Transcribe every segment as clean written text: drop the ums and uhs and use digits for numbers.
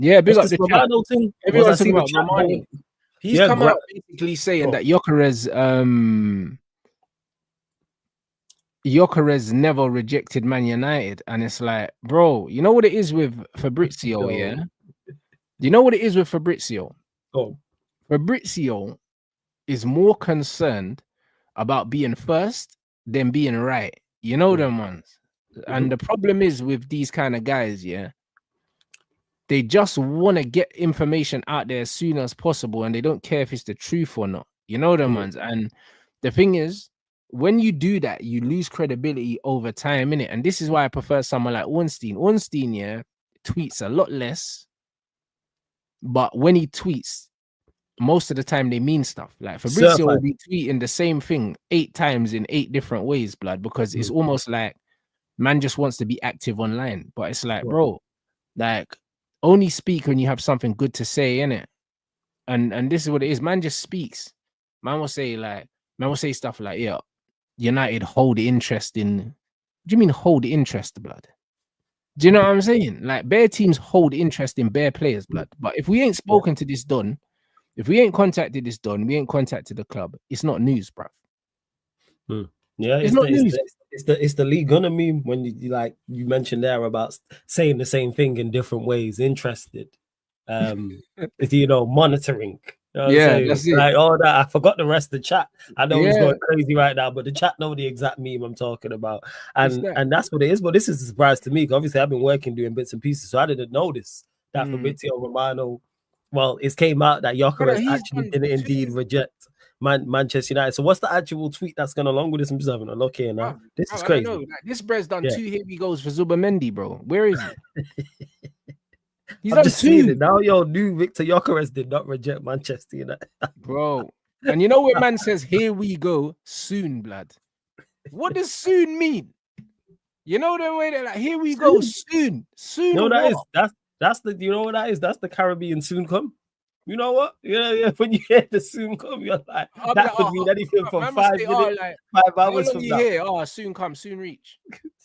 Yeah, big What's up this the chat. Romano thing? Everyone's Was I talking seeing the about chat Romano. going? He's Yeah, come out basically saying that Gyökeres never rejected Man United, and it's like, bro, you know what it is with Fabrizio, No. yeah? You know what it is with Fabrizio? Oh, Fabrizio is more concerned about being first than being right. You know them ones. And the problem is with these kind of guys, yeah, they just want to get information out there as soon as possible, and they don't care if it's the truth or not. You know them ones. And the thing is, when you do that, you lose credibility over time, innit? And this is why I prefer someone like Ornstein. Ornstein, yeah, tweets a lot less, but when he tweets, most of the time they mean stuff. Like Fabrizio will be tweeting the same thing 8 times in 8 different ways, blood, because it's almost like man just wants to be active online. But it's like, bro, like only speak when you have something good to say, innit? And this is what it is. Man just speaks. Man will say stuff like, yeah, United hold interest in. What do you mean hold interest, blood? Do you know what I'm saying? Like bare teams hold interest in bare players, blood. But if we ain't spoken to this Don, if we ain't contacted this Don, we ain't contacted the club, it's not news, bruv. Yeah, it's not news. It's the league gonna meme when you mentioned there about saying the same thing in different ways. Interested, it's monitoring. You know what I'm saying? That's it. Like all that. I forgot the rest of the chat. I know it's going crazy right now, but the chat know the exact meme I'm talking about, and that's what it is. But this is a surprise to me. Obviously, I've been working doing bits and pieces, so I didn't notice that Fabrizio Romano. Well, it came out that Gyökeres actually didn't indeed reject Manchester United. So what's the actual tweet that's gone along with this? I'm just having a look here now. This is crazy. Like, this bread's done 2 here he goes for Zubamendi, bro. Where is he? He's I'm just 2. seeing it now. Yo, new Victor Gyökeres did not reject Manchester United, bro. And you know what man says? Here we go soon, blood. What does soon mean? You know the way they're like, here we go soon. Soon. No, that's the you know what that is? That's the Caribbean soon come. You know what? Yeah. When you hear the soon come, you're like, that could mean anything from 5 minutes, like, 5 hours from now. Here? Oh, soon come, soon reach.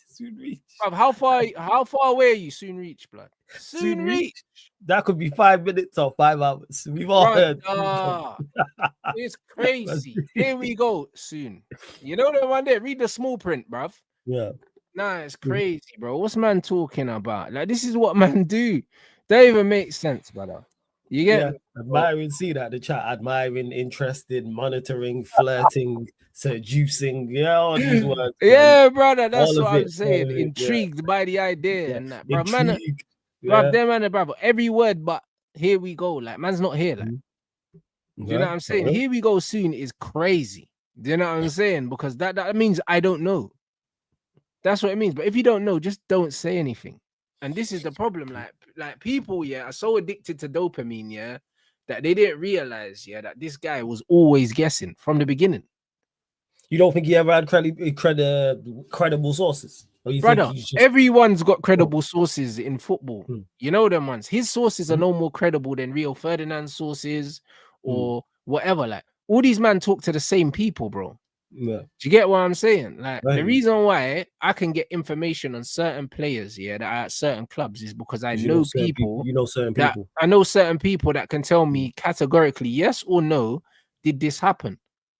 Soon reach. Bruv, how far away are you? Soon reach, blood. Soon reach. That could be 5 minutes or 5 hours. We've all heard. It's crazy. Here we go soon. You know the one there? Read the small print, bruv. Yeah. Nah, it's crazy, bro. What's man talking about? Like, this is what man do. Don't even make sense, brother. You get admiring, see that the chat, admiring, interested, monitoring, flirting, seducing, all these words. Yeah, brother, that's what I'm saying. Intrigued by the idea and that, bro. Man, bro, every word, but here we go. Like, man's not here. Like, do you know what I'm saying? Here we go soon is crazy. Do you know what I'm saying? Because that means I don't know. That's what it means. But if you don't know, just don't say anything. And this is the problem. Like people, are so addicted to dopamine, that they didn't realize, that this guy was always guessing from the beginning. You don't think he ever had credible sources? Or you Brother, think everyone's got credible sources in football. You know them ones. His sources are no more credible than Rio Ferdinand's sources or whatever. Like, all these men talk to the same people, bro. Yeah. Do you get what I'm saying? Like, the reason why I can get information on certain players, that are at certain clubs is because I know people. You know certain people. I know certain people that can tell me categorically, yes or no, did this happen?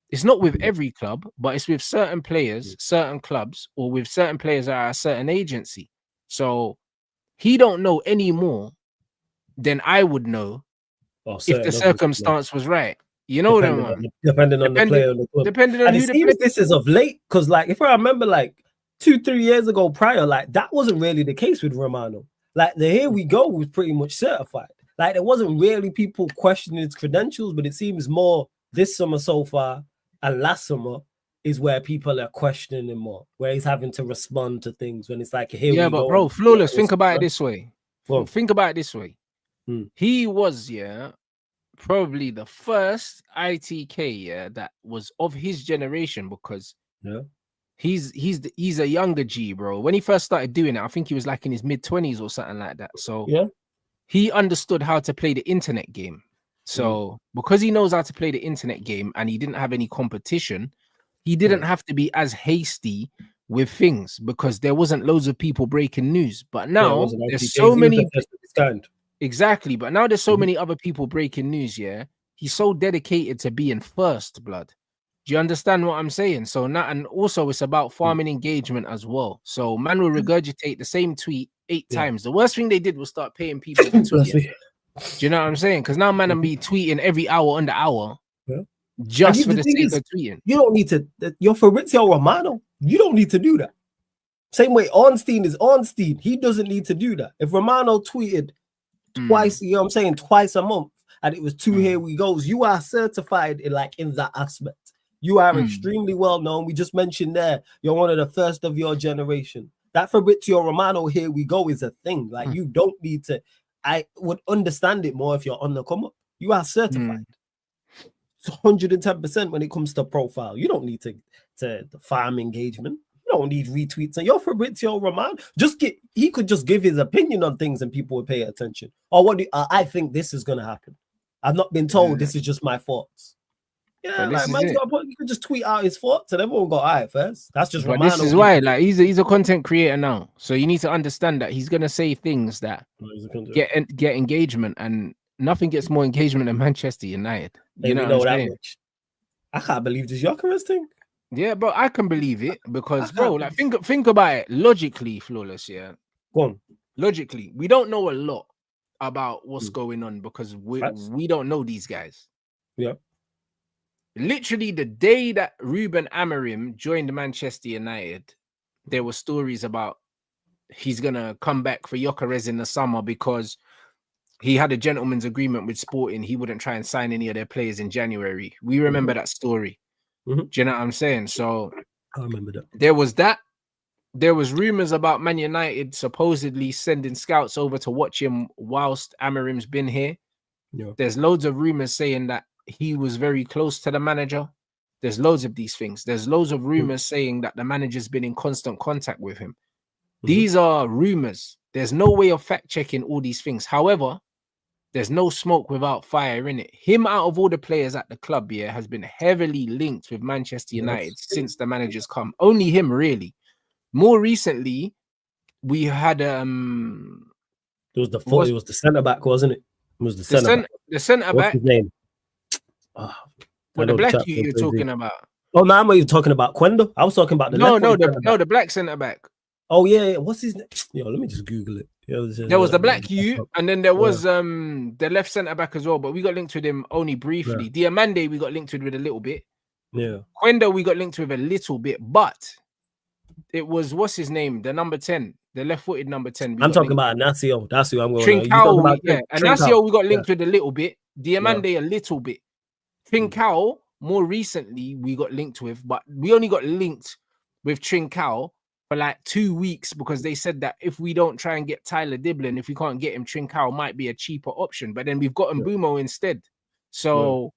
It's not with every club, but it's with certain players, certain clubs, or with certain players that are a certain agency. So he don't know any more than I would know if the circumstance was right. You know what I mean? Depending on the player and the club. Depending on who the player. This is of late, because like if I remember, like 2-3 years ago prior, like that wasn't really the case with Romano. Like the here we go was pretty much certified. Like there wasn't really people questioning his credentials, but it seems more this summer so far and last summer is where people are questioning him more, where he's having to respond to things when it's like here we go. Yeah, but bro, Flawless, think about it this way. Think about it this way. He was, probably the first ITK, that was of his generation, because he's a younger G, bro. When he first started doing it, I think he was like in his mid-20s or something like that. So he understood how to play the internet game. So because he knows how to play the internet game and he didn't have any competition, he didn't have to be as hasty with things because there wasn't loads of people breaking news. But now there's so many. Exactly. But now there's so many other people breaking news, yeah. He's so dedicated to being first, blood. Do you understand what I'm saying? So now, and also it's about farming engagement as well. So man will regurgitate the same tweet 8 times. The worst thing they did was start paying people to tweet it. Do you know what I'm saying? Because now man will be tweeting every hour under hour just for the sake of tweeting. You don't need to. You're Fabrizio Romano. You don't need to do that. Same way Ornstein is Ornstein. He doesn't need to do that. If Romano tweeted twice, you know what I'm saying, twice a month, and it was 2 here we goes, you are certified in that aspect. You are extremely well known. We just mentioned there, you're one of the first of your generation. That Fabrizio Romano, here we go, is a thing. Like, you don't need to. I would understand it more if you're on the come up. You are certified. It's 110% when it comes to profile. You don't need to farm engagement. You don't need retweets. And you're Fabrizio Romano. He could just give his opinion on things and people would pay attention. Or I think this is gonna happen. I've not been told. This is just my thoughts. Yeah, like you could just tweet out his thoughts and everyone go, all right, first. That's just Romano. This is why, like, he's a content creator now. So you need to understand that he's gonna say things that get engagement, and nothing gets more engagement than Manchester United. You know what I'm saying? Much. I can't believe this Gyökeres thing. Yeah, but I can believe it because, bro, like, think about it logically, Flawless. Yeah, go on. Logically, we don't know a lot about what's going on because we don't know these guys. Yeah. Literally, the day that Ruben Amorim joined Manchester United, there were stories about he's gonna come back for Gyökeres in the summer because he had a gentleman's agreement with Sporting. He wouldn't try and sign any of their players in January. We remember that story. Do you know what I'm saying? So I remember that. There was that. There was rumors about Man United supposedly sending scouts over to watch him whilst Amorim's been here. Yeah. There's loads of rumors saying that he was very close to the manager. There's loads of these things. There's loads of rumors saying that the manager's been in constant contact with him. These are rumors. There's no way of fact checking all these things. However, there's no smoke without fire in it. Him, out of all the players at the club, has been heavily linked with Manchester United since the manager's come. Only him, really. More recently, we had it was the centre back, wasn't it? It was the centre back. The centre back. What's his name? What the black you're talking about? Oh, no, I'm not even talking about Quendo. I was talking about the the black centre back. Oh yeah, what's his name? Yo, let me just Google it. There was the black you, and then there was the left centre back as well, but we got linked with him only briefly. Diamande we got linked with a little bit. Yeah. Quendo we got linked with a little bit, but it was what's his name? The number 10, the left-footed number 10. I'm talking about Inacio. That's who I'm going. Trincao, Inacio we got linked with a little bit. Diamande a little bit. Trincao more recently we got linked with, but we only got linked with Trincao for like 2 weeks because they said that if we don't try and get Tyler Diblin, if we can't get him, Trincao might be a cheaper option. But then we've got Mbumo instead. So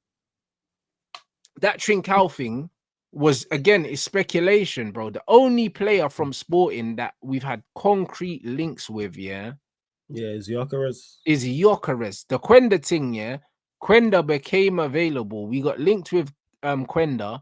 that Trincao thing was, again, is speculation, bro. The only player from Sporting that we've had concrete links with, is Gyökeres. Is Gyökeres. The Quenda thing, Quenda became available. We got linked with Quenda,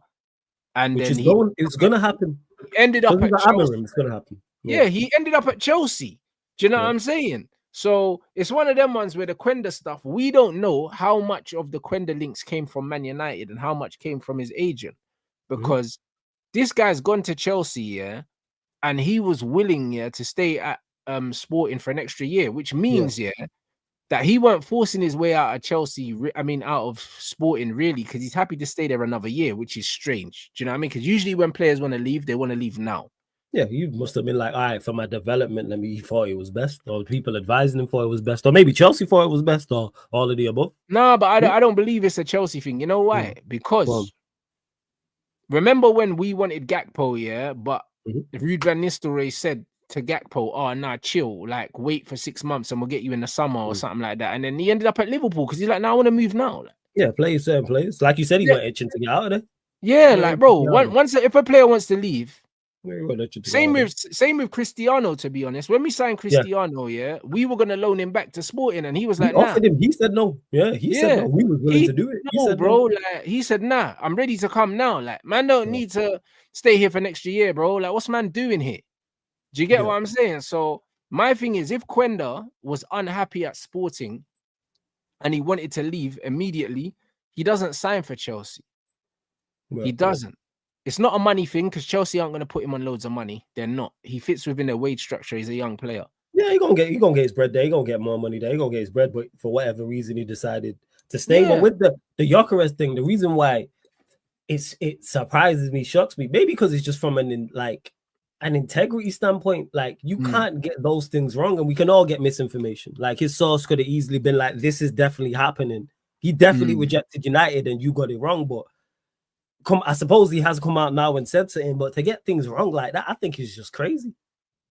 and then it's gonna happen. Ended up at Chelsea. It's gonna happen. Yeah, he ended up at Chelsea. Do you know what I'm saying? So it's one of them ones where the Quenda stuff, we don't know how much of the Quenda links came from Man United and how much came from his agent, because this guy's gone to Chelsea, and he was willing, to stay at Sporting for an extra year, which means, that he weren't forcing his way out of Chelsea. Out of Sporting, really, because he's happy to stay there another year, which is strange. Do you know what I mean? Because usually when players want to leave, they want to leave now. Yeah, you must have been like, all right, for my development, he thought it was best, or people advising him thought it was best, or maybe Chelsea thought it was best, or all of the above. No, but I don't believe it's a Chelsea thing. You know why? Because remember when we wanted Gakpo, but Ruud van Nistelrooy said to Gakpo, oh, nah, chill, like, wait for 6 months and we'll get you in the summer or something like that. And then he ended up at Liverpool because he's like, nah, I want to move now. Like, yeah, play certain players. Like you said, he went itching to get out of there. Yeah, like, bro, if a player wants to leave, same with Cristiano, to be honest. When we signed Cristiano, we were going to loan him back to Sporting, and he was like, nah. He said no. Yeah, he said no. We were willing to do it. He said, bro, like, he said, nah, I'm ready to come now. Like, man don't need to stay here for next year, bro. Like, what's man doing here? Do you get what I'm saying? So My thing is, if Quenda was unhappy at Sporting and he wanted to leave immediately, he doesn't sign for Chelsea. Yeah. He doesn't. It's not a money thing because Chelsea aren't going to put him on loads of money. They're not. He fits within their wage structure. He's a young player. Yeah, he gonna get his bread there. He gonna get more money there. He gonna get his bread, but for whatever reason he decided to stay. Yeah. But with the Gyökeres thing, the reason why it surprises me, shocks me, maybe because it's just from an integrity standpoint. Like you can't get those things wrong, and we can all get misinformation. Like his source could have easily been like, "This is definitely happening." He definitely rejected United, and you got it wrong. But I suppose he has come out now and said something. But to get things wrong like that, I think is just crazy.